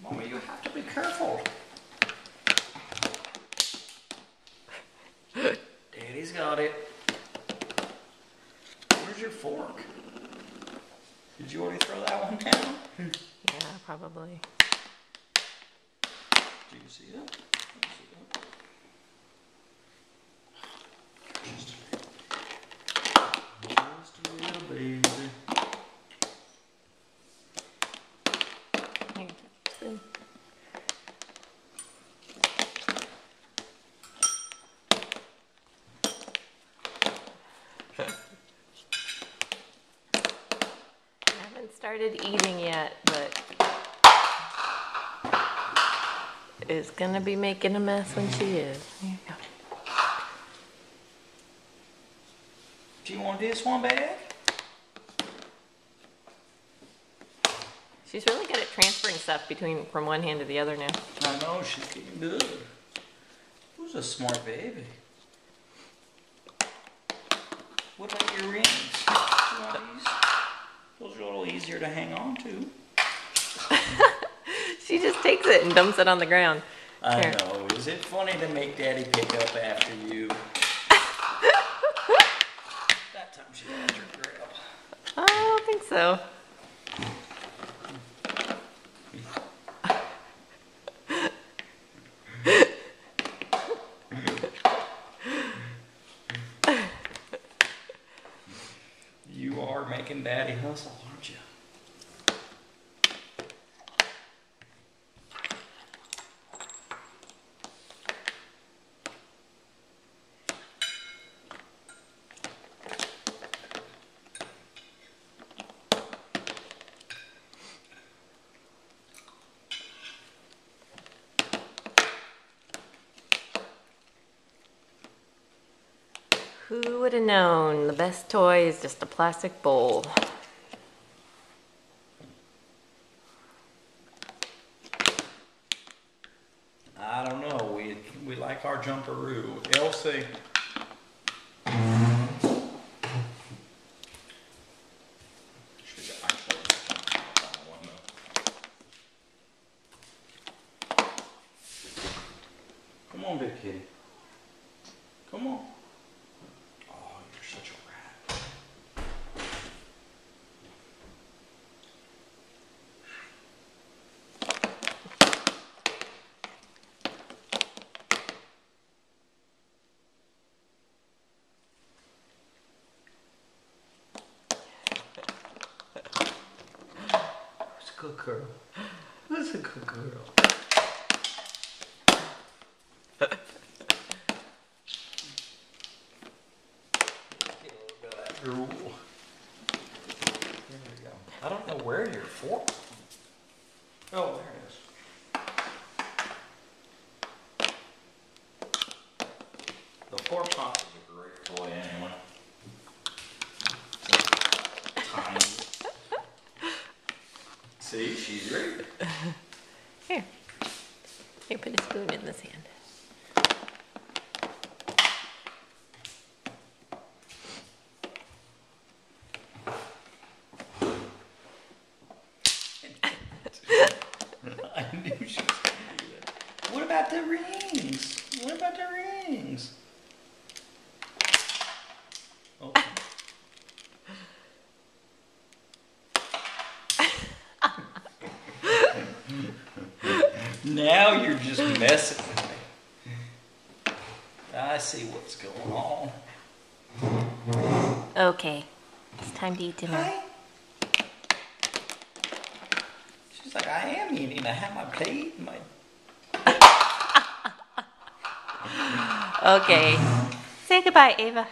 Mommy, you have to be careful. Daddy's got it. Where's your fork? Did you already throw that one down? Yeah, probably. Do you see that? Just a little baby. Here, spoon. I haven't started eating yet, but is gonna be making a mess when she is. Here you go. Do you want this one back? She's really good at transferring stuff from one hand to the other now. I know, she's getting good. Who's a smart baby? What about your rings? You want these? Those are a little easier to hang on to. She just takes it and dumps it on the ground. I Here. know. Is it funny to make Daddy pick up after you? That time she had your grip. I don't think so. You are making Daddy hustle, aren't you? Who would have known the best toy is just a plastic bowl? I don't know. We like our jumperoo. Elsie. Come on, big kitty. Come on. Oh, you're such a rat. Who's a good girl? Who's a good girl? Drool. There we go. I don't know where your fork. Oh, there it is. The Fork Pop is a great toy anyway. Tiny. See, she's great. Here. Here, put a spoon in this hand. I knew she was going to do that. What about the rings? What about the rings? Oh. Now you're just messing with me. I see what's going on. Okay, it's time to eat dinner. Hi. She's like, I am eating. I have my plate and my... Okay, say goodbye, Ava.